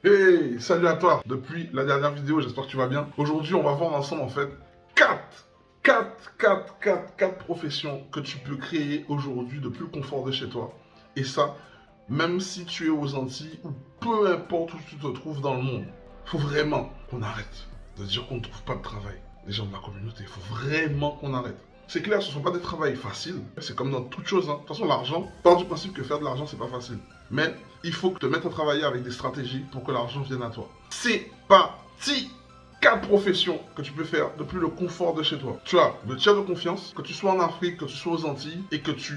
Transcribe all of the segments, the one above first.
Hey, salut à toi. Depuis la dernière vidéo, j'espère que tu vas bien. Aujourd'hui, on va voir ensemble en fait 4 professions que tu peux créer aujourd'hui depuis le confort de chez toi. Et ça, même si tu es aux Antilles ou peu importe où tu te trouves dans le monde. Faut vraiment qu'on arrête de dire qu'on ne trouve pas de travail. Les gens de la communauté, il faut vraiment qu'on arrête. C'est clair, ce ne sont pas des travails faciles. C'est comme dans toute chose. De toute façon, l'argent, part du principe que faire de l'argent, c'est pas facile. Mais il faut que te mettre à travailler avec des stratégies pour que l'argent vienne à toi. C'est parti! 4 professions que tu peux faire depuis le confort de chez toi. Tu as le tiers de confiance, que tu sois en Afrique, que tu sois aux Antilles et que tu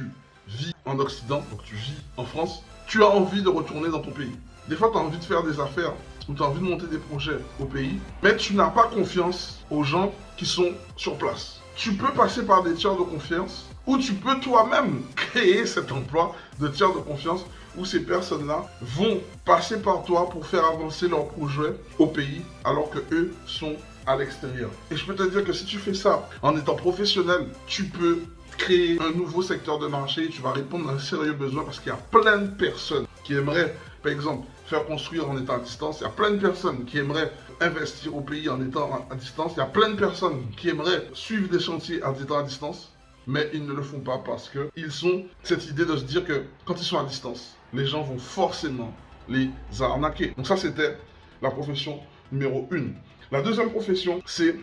vis en Occident, donc tu vis en France, tu as envie de retourner dans ton pays. Des fois, tu as envie de faire des affaires ou tu as envie de monter des projets au pays, mais tu n'as pas confiance aux gens qui sont sur place. Tu peux passer par des tiers de confiance ou tu peux toi-même créer cet emploi de tiers de confiance où ces personnes-là vont passer par toi pour faire avancer leur projet au pays alors que eux sont à l'extérieur. Et je peux te dire que si tu fais ça en étant professionnel, tu peux créer un nouveau secteur de marché et tu vas répondre à un sérieux besoin parce qu'il y a plein de personnes qui aimeraient, par exemple, faire construire en étant à distance. Il y a plein de personnes qui aimeraient investir au pays en étant à distance. Il y a plein de personnes qui aimeraient suivre des chantiers en étant à distance, mais ils ne le font pas parce qu'ils ont cette idée de se dire que quand ils sont à distance, les gens vont forcément les arnaquer. Donc ça, c'était la profession numéro 1. La deuxième profession, c'est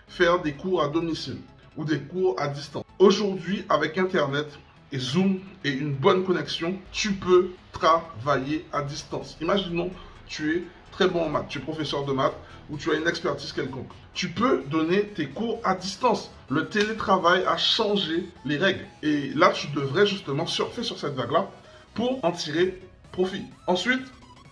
faire des cours à domicile ou des cours à distance. Aujourd'hui, avec Internet et Zoom et une bonne connexion, tu peux travailler à distance. Imaginons, tu es très bon en maths, tu es professeur de maths ou tu as une expertise quelconque. Tu peux donner tes cours à distance. Le télétravail a changé les règles. Et là, tu devrais justement surfer sur cette vague-là pour en tirer profit. Ensuite,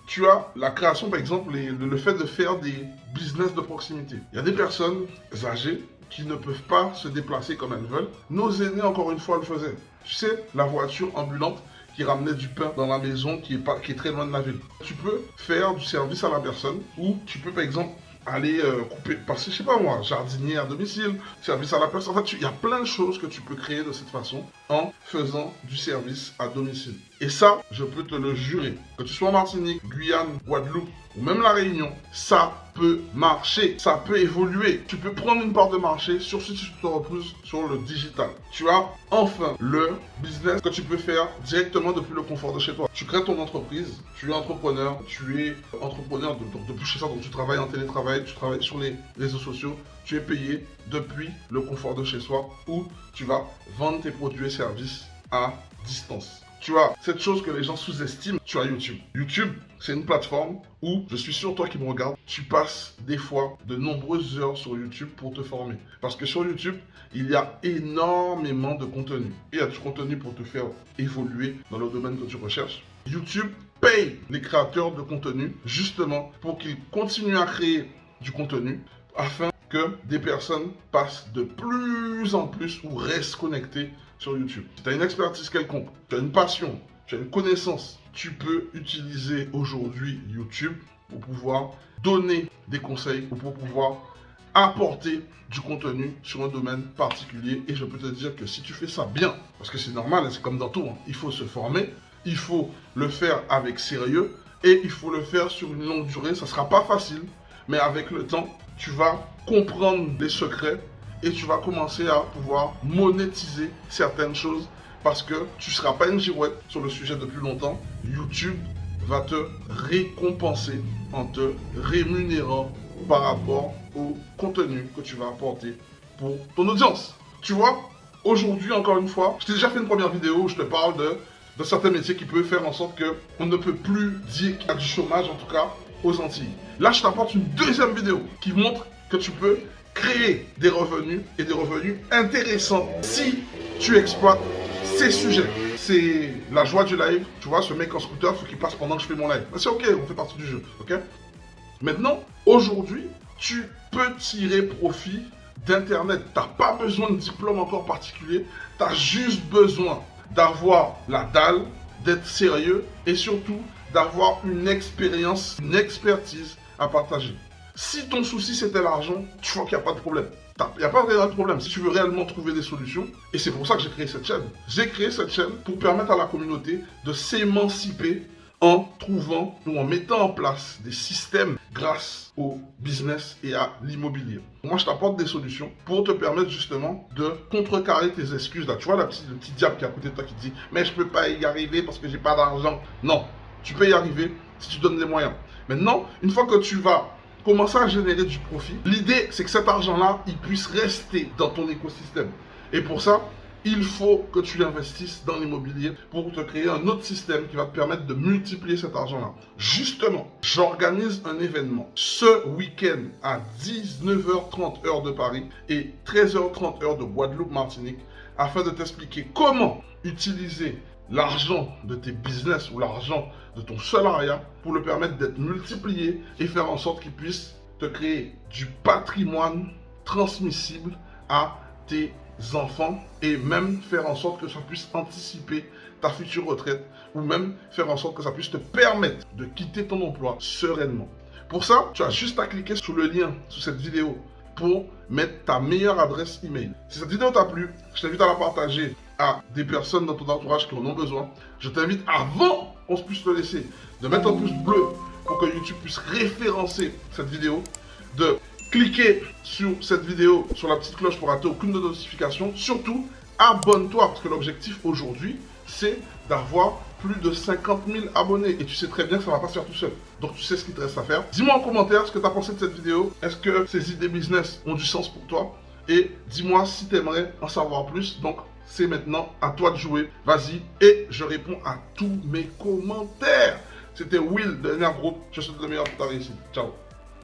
tu as la création, par exemple, le fait de faire des business de proximité. Il y a des personnes âgées qui ne peuvent pas se déplacer comme elles veulent. Nos aînés, encore une fois, le faisaient. Tu sais, la voiture ambulante qui ramenait du pain dans la maison qui est très loin de la ville. Tu peux faire du service à la personne ou tu peux, par exemple, aller passer, je sais pas moi, jardinier à domicile, service à la personne. En fait, il y a plein de choses que tu peux créer de cette façon en faisant du service à domicile. Et ça, je peux te le jurer, que tu sois en Martinique, Guyane, Guadeloupe ou même La Réunion, ça peut marcher, ça peut évoluer. Tu peux prendre une part de marché, surtout si tu te reposes sur le digital. Tu as enfin le business que tu peux faire directement depuis le confort de chez toi. Tu crées ton entreprise, tu es entrepreneur depuis chez toi, donc tu travailles en télétravail, tu travailles sur les réseaux sociaux, tu es payé depuis le confort de chez soi où tu vas vendre tes produits et services à distance. Tu as cette chose que les gens sous-estiment, tu as YouTube. YouTube, c'est une plateforme où, je suis sûr, toi qui me regardes, tu passes des fois de nombreuses heures sur YouTube pour te former. Parce que sur YouTube, il y a énormément de contenu. Il y a du contenu pour te faire évoluer dans le domaine que tu recherches. YouTube paye les créateurs de contenu justement pour qu'ils continuent à créer du contenu afin que des personnes passent de plus en plus ou restent connectées sur YouTube. Si tu as une expertise quelconque, tu as une passion, tu as une connaissance, tu peux utiliser aujourd'hui YouTube pour pouvoir donner des conseils ou pour pouvoir apporter du contenu sur un domaine particulier. Et je peux te dire que si tu fais ça bien, parce que c'est normal, c'est comme dans tout, hein, il faut se former, il faut le faire avec sérieux et il faut le faire sur une longue durée. Ça ne sera pas facile, mais avec le temps, tu vas comprendre les secrets et tu vas commencer à pouvoir monétiser certaines choses parce que tu ne seras pas une girouette sur le sujet depuis longtemps. YouTube va te récompenser en te rémunérant par rapport au contenu que tu vas apporter pour ton audience. Tu vois, aujourd'hui, encore une fois, je t'ai déjà fait une première vidéo où je te parle de certains métiers qui peuvent faire en sorte qu'on ne peut plus dire qu'il y a du chômage, en tout cas aux Antilles. Là, je t'apporte une deuxième vidéo qui montre que tu peux créer des revenus et des revenus intéressants si tu exploites ces sujets. C'est la joie du live. Tu vois, ce mec en scooter, il faut qu'il passe pendant que je fais mon live. Mais c'est ok, on fait partie du jeu, ok? Maintenant, aujourd'hui, tu peux tirer profit d'Internet. Tu n'as pas besoin de diplôme encore particulier. Tu as juste besoin d'avoir la dalle, d'être sérieux et surtout d'avoir une expérience, une expertise à partager. Si ton souci c'était l'argent, tu vois qu'il n'y a pas de problème. Il n'y a pas de problème si tu veux réellement trouver des solutions. Et c'est pour ça que j'ai créé cette chaîne. J'ai créé cette chaîne pour permettre à la communauté de s'émanciper en trouvant ou en mettant en place des systèmes grâce au business et à l'immobilier. Moi, je t'apporte des solutions pour te permettre justement de contrecarrer tes excuses. Là, tu vois le petit diable qui est à côté de toi qui te dit « Mais je peux pas y arriver parce que j'ai pas d'argent. » Non, tu peux y arriver si tu donnes les moyens. Maintenant, une fois que tu vas commencer à générer du profit, l'idée, c'est que cet argent-là, il puisse rester dans ton écosystème. Et pour ça, il faut que tu investisses dans l'immobilier pour te créer un autre système qui va te permettre de multiplier cet argent-là. Justement, j'organise un événement ce week-end à 19h30 heure de Paris et 13h30 heure de Guadeloupe, Martinique, afin de t'expliquer comment utiliser l'argent de tes business ou l'argent de ton salariat pour le permettre d'être multiplié et faire en sorte qu'il puisse te créer du patrimoine transmissible à tes enfants et même faire en sorte que ça puisse anticiper ta future retraite ou même faire en sorte que ça puisse te permettre de quitter ton emploi sereinement. Pour ça, tu as juste à cliquer sur le lien sous cette vidéo pour mettre ta meilleure adresse email. Si cette vidéo t'a plu, je t'invite à la partager à des personnes dans ton entourage qui en ont besoin. Je t'invite, avant qu'on puisse te laisser, de mettre un pouce bleu pour que YouTube puisse référencer cette vidéo, de cliquer sur cette vidéo, sur la petite cloche pour rater aucune de nos notifications. Surtout, abonne-toi parce que l'objectif aujourd'hui, c'est d'avoir plus de 50 000 abonnés. Et tu sais très bien que ça ne va pas se faire tout seul. Donc tu sais ce qu'il te reste à faire. Dis-moi en commentaire ce que tu as pensé de cette vidéo. Est-ce que ces idées business ont du sens pour toi? Et dis-moi si tu aimerais en savoir plus. Donc c'est maintenant à toi de jouer. Vas-y et je réponds à tous mes commentaires. C'était Will de NR Group. Je te souhaite le meilleur pour ta réussite. Ciao.